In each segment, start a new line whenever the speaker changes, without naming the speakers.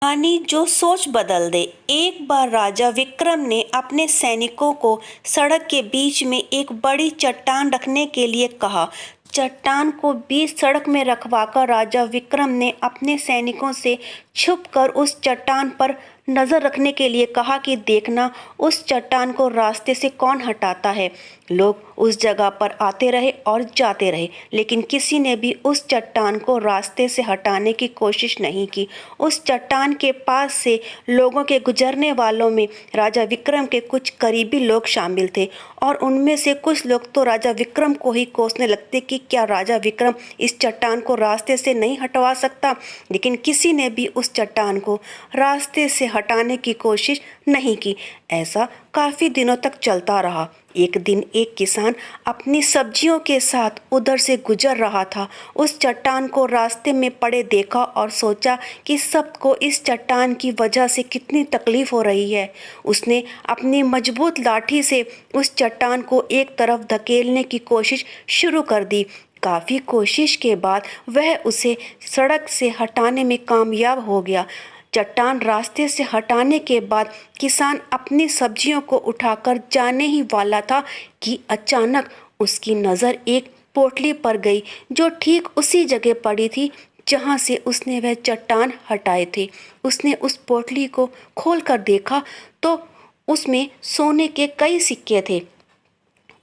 कहानी जो सोच बदल दे। एक बार राजा विक्रम ने अपने सैनिकों को सड़क के बीच में एक बड़ी चट्टान रखने के लिए कहा। चट्टान को बीच सड़क में रखवाकर राजा विक्रम ने अपने सैनिकों से छुपकर उस चट्टान पर नजर रखने के लिए कहा कि देखना उस चट्टान को रास्ते से कौन हटाता है। लोग उस जगह पर आते रहे और जाते रहे, लेकिन किसी ने भी उस चट्टान को रास्ते से हटाने की कोशिश नहीं की। उस चट्टान के पास से लोगों के गुजरने वालों में राजा विक्रम के कुछ करीबी लोग शामिल थे और उनमें से कुछ लोग तो राजा विक्रम को ही कोसने लगते कि क्या राजा विक्रम इस चट्टान को रास्ते से नहीं हटवा सकता। लेकिन किसी ने भी उस चट्टान को रास्ते से हटाने की कोशिश नहीं की। ऐसा काफी दिनों तक चलता रहा। एक दिन एक किसान अपनी सब्जियों के साथ उधर से गुजर रहा था। उस चट्टान को रास्ते में पड़े देखा और सोचा कि सबको इस चट्टान की वजह से कितनी तकलीफ हो रही है। उसने अपनी मजबूत लाठी से उस चट्टान को एक तरफ धकेलने की कोशिश शुरू कर दी। काफ़ी कोशिश के बाद वह उसे सड़क से हटाने में कामयाब हो गया। चट्टान रास्ते से हटाने के बाद किसान अपनी सब्जियों को उठाकर जाने ही वाला था कि अचानक उसकी नज़र एक पोटली पर गई, जो ठीक उसी जगह पड़ी थी जहाँ से उसने वह चट्टान हटाए थे। उसने उस पोटली को खोलकर देखा तो उसमें सोने के कई सिक्के थे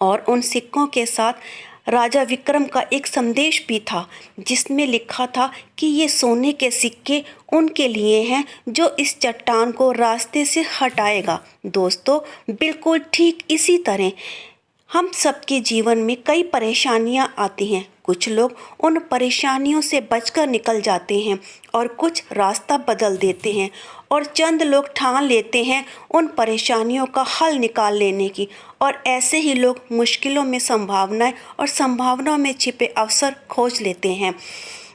और उन सिक्कों के साथ राजा विक्रम का एक संदेश भी था, जिसमें लिखा था कि ये सोने के सिक्के उनके लिए हैं जो इस चट्टान को रास्ते से हटाएगा। दोस्तों, बिल्कुल ठीक इसी तरह हम सबके जीवन में कई परेशानियां आती हैं। कुछ लोग उन परेशानियों से बचकर निकल जाते हैं और कुछ रास्ता बदल देते हैं, और चंद लोग ठान लेते हैं उन परेशानियों का हल निकाल लेने की, और ऐसे ही लोग मुश्किलों में संभावनाएं और संभावनाओं में छिपे अवसर खोज लेते हैं।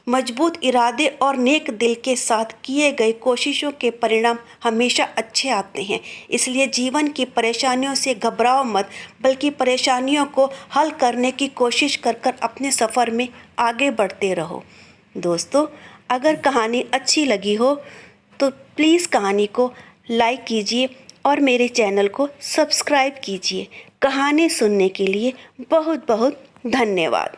मजबूत इरादे और नेक दिल के साथ किए गए कोशिशों के परिणाम हमेशा अच्छे आते हैं। इसलिए जीवन की परेशानियों से घबराओ मत, बल्कि परेशानियों को हल करने की कोशिश कर कर अपने सफ़र में आगे बढ़ते रहो। दोस्तों, अगर कहानी अच्छी लगी हो तो प्लीज़ कहानी को लाइक कीजिए और मेरे चैनल को सब्सक्राइब कीजिए। कहानी सुनने के लिए बहुत बहुत धन्यवाद।